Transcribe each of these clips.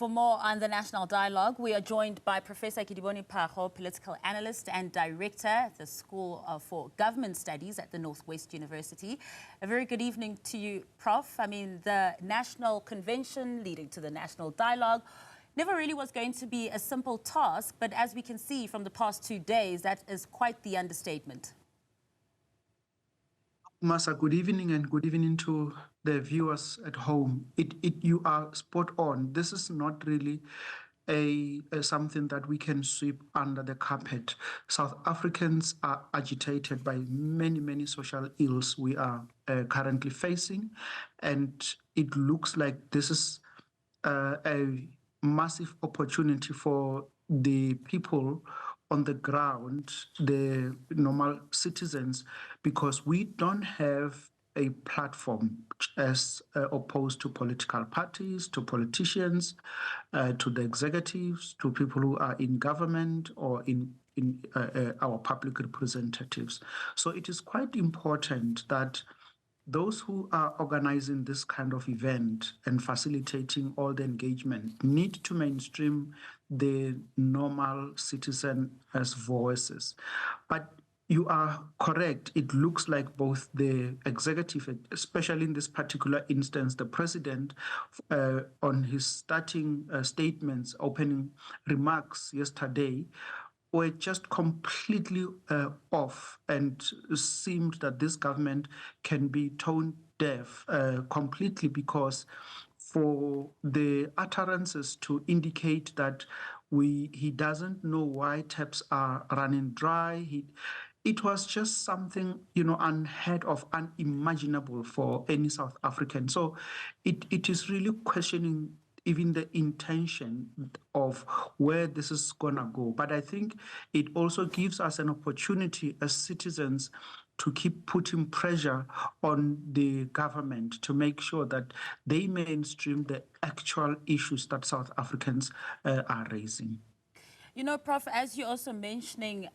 For more on the national dialogue, we are joined by Professor Kedibone Phago, political analyst and director at the School for Government Studies at the Northwest University. A very good evening to you, Prof. I mean, the National Convention leading to the national dialogue never really was going to be a simple task, but as we can see from the past 2 days, that is quite the understatement. Masa, good evening and good evening to the viewers at home. You are spot on. This is not really something that we can sweep under the carpet. South Africans are agitated by many social ills we are currently facing, and it looks like this is a massive opportunity for the people on the ground, the normal citizens, because we don't have a platform as opposed to political parties, to politicians, to the executives, to people who are in government or in our public representatives. So it is quite important that those who are organizing this kind of event and facilitating all the engagement need to mainstream the normal citizen as voices. But you are correct. It looks like both the executive, especially in this particular instance, the president, on his starting statements, opening remarks yesterday, were just completely off, and seemed that this government can be tone deaf completely, because for the utterances to indicate that he doesn't know why taps are running dry, it was just something, unheard of, unimaginable for any South African. So it is really questioning even the intention of where this is going to go. But I think it also gives us an opportunity as citizens to keep putting pressure on the government to make sure that they mainstream the actual issues that South Africans are raising. Prof, as you're also mentioning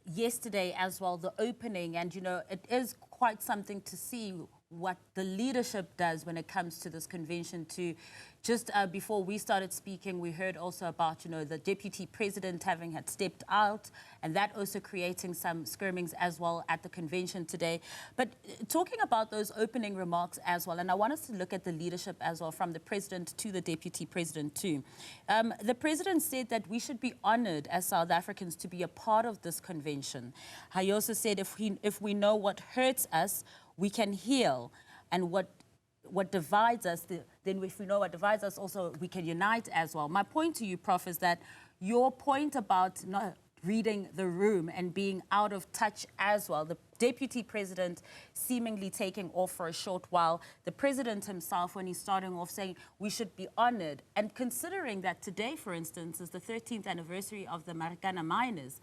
yesterday as well, the opening, and, it is quite something to see what the leadership does when it comes to this convention. To just before we started speaking, we heard also about, the deputy president had stepped out, and that also creating some skirmings as well at the convention today. But talking about those opening remarks as well, and I want us to look at the leadership as well, from the president to the deputy president too. The president said that we should be honored as South Africans to be a part of this convention. He also said if we know what hurts us, we can heal, and what divides us, then if we know what divides us, also we can unite as well. My point to you, Prof, is that your point about not reading the room and being out of touch as well, the deputy president seemingly taking off for a short while, the president himself, when he's starting off, saying we should be honored, and considering that today, for instance, is the 13th anniversary of the Marikana miners,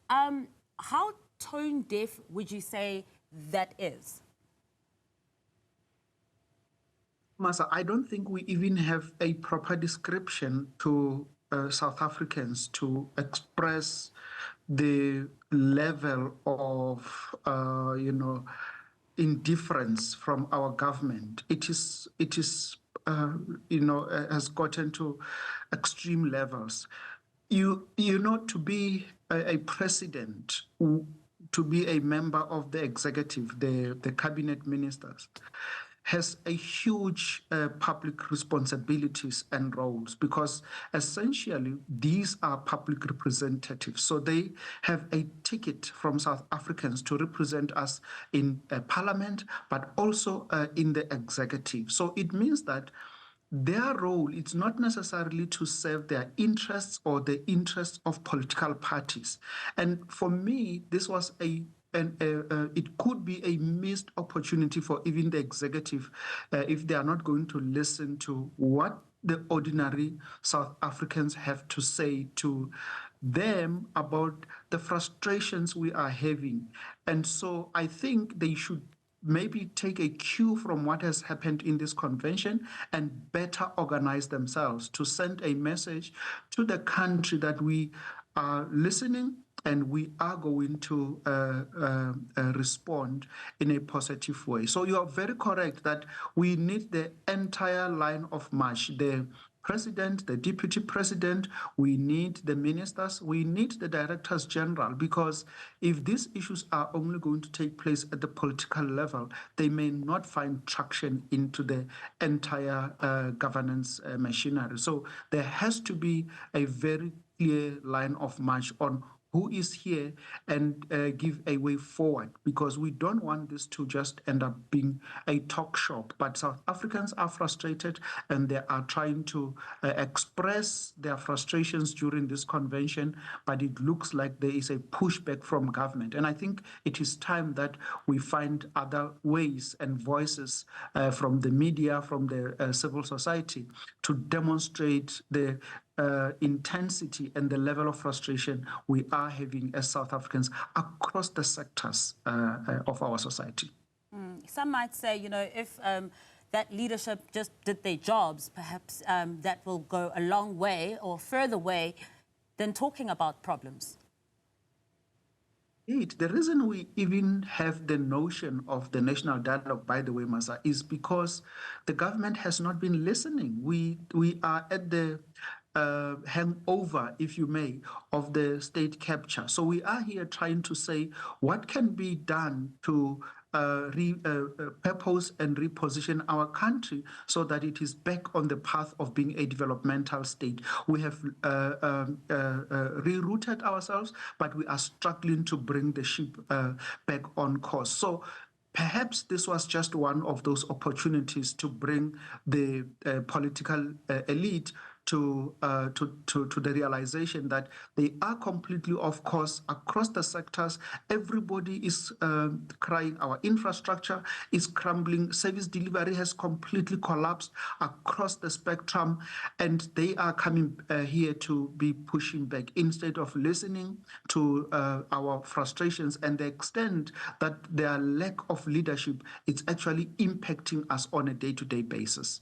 how tone deaf would you say that is? Masa, I don't think we even have a proper description to South Africans to express the level of, indifference from our government. It is has gotten to extreme levels. To be a president, to be a member of the executive, the cabinet ministers, has a huge public responsibilities and roles, because essentially these are public representatives. So they have a ticket from South Africans to represent us in parliament, but also in the executive. So it means that their role is not necessarily to serve their interests or the interests of political parties. And for me, this was it could be a missed opportunity for even the executive if they are not going to listen to what the ordinary South Africans have to say to them about the frustrations we are having. And so I think they should maybe take a cue from what has happened in this convention and better organize themselves to send a message to the country that we are listening and we are going to respond in a positive way. So you are very correct that we need the entire line of march, the president, the deputy president, we need the ministers, we need the directors general, because if these issues are only going to take place at the political level, they may not find traction into the entire governance machinery. So there has to be a very clear line of march on who is here and give a way forward, because we don't want this to just end up being a talk shop. But South Africans are frustrated and they are trying to express their frustrations during this convention, but it looks like there is a pushback from government. And I think it is time that we find other ways and voices from the media, from the civil society, to demonstrate the intensity and the level of frustration we are having as South Africans across the sectors of our society. Some might say, you know, if that leadership just did their jobs, perhaps that will go a long way or further way than talking about problems. The reason we even have the notion of the national dialogue, by the way, Masa, is because the government has not been listening. We are at the hangover, if you may, of the state capture. So we are here trying to say what can be done to purpose and reposition our country so that it is back on the path of being a developmental state. We have rerouted ourselves, but we are struggling to bring the ship back on course. So perhaps this was just one of those opportunities to bring the political elite to the realization that they are completely off course across the sectors. Everybody is crying. Our infrastructure is crumbling. Service delivery has completely collapsed across the spectrum, and they are coming here to be pushing back instead of listening to our frustrations and the extent that their lack of leadership is actually impacting us on a day-to-day basis.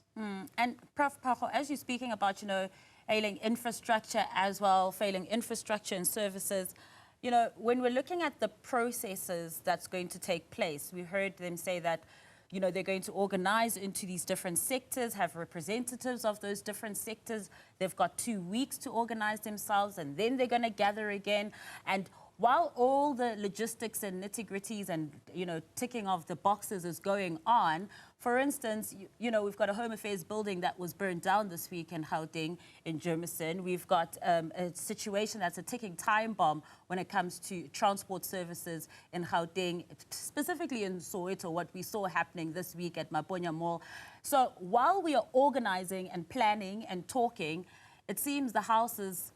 And Prof. Phago, as you're speaking about, you know, ailing infrastructure as well, failing infrastructure and services, you know, when we're looking at the processes that's going to take place, we heard them say that, you know, they're going to organize into these different sectors, have representatives of those different sectors. They've got 2 weeks to organize themselves, and then they're going to gather again. And while all the logistics and nitty-gritties and, you know, ticking of the boxes is going on, for instance, you know, we've got a Home Affairs building that was burned down this week in Gauteng, in Germiston. We've got a situation that's a ticking time bomb when it comes to transport services in Gauteng, specifically in Soweto, what we saw happening this week at Maponya Mall. So while we are organizing and planning and talking, it seems the house is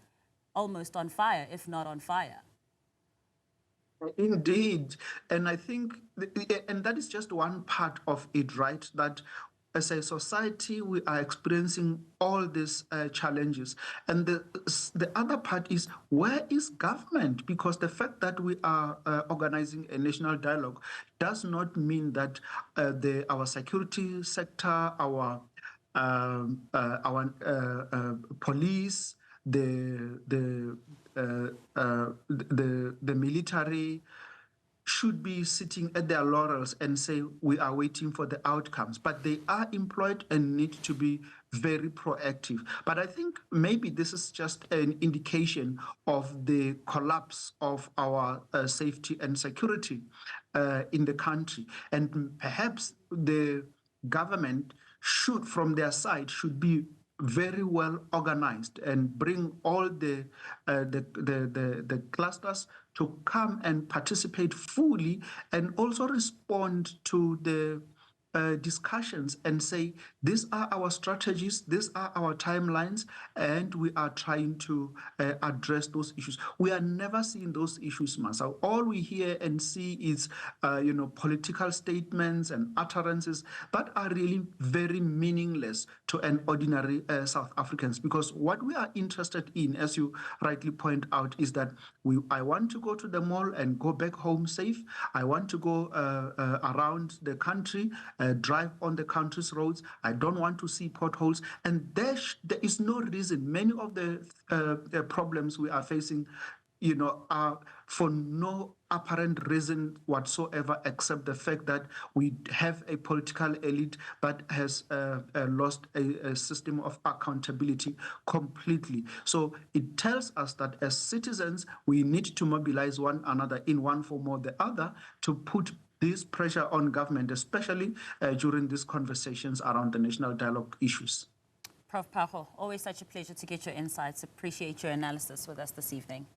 almost on fire, if not on fire. Indeed. And I think, and that is just one part of it, right? That as a society, we are experiencing all these challenges. And the other part is, where is government? Because the fact that we are organizing a national dialogue does not mean that our security sector, our police, the military should be sitting at their laurels and say we are waiting for the outcomes, but they are employed and need to be very proactive. But I think maybe this is just an indication of the collapse of our safety and security in the country, and perhaps the government should, from their side, should be very well organized and bring all the clusters to come and participate fully, and also respond to the discussions and say, these are our strategies, these are our timelines, and we are trying to address those issues. We are never seeing those issues, Masa. All we hear and see is, political statements and utterances that are really very meaningless to an ordinary South Africans. Because what we are interested in, as you rightly point out, is that I want to go to the mall and go back home safe. I want to go around the country, drive on the country's roads. I don't want to see potholes. And there is no reason. Many of the problems we are facing for no apparent reason whatsoever, except the fact that we have a political elite that has lost a system of accountability completely. So it tells us that as citizens, we need to mobilize one another in one form or the other to put this pressure on government, especially during these conversations around the national dialogue issues. Prof. Phago, always such a pleasure to get your insights. Appreciate your analysis with us this evening.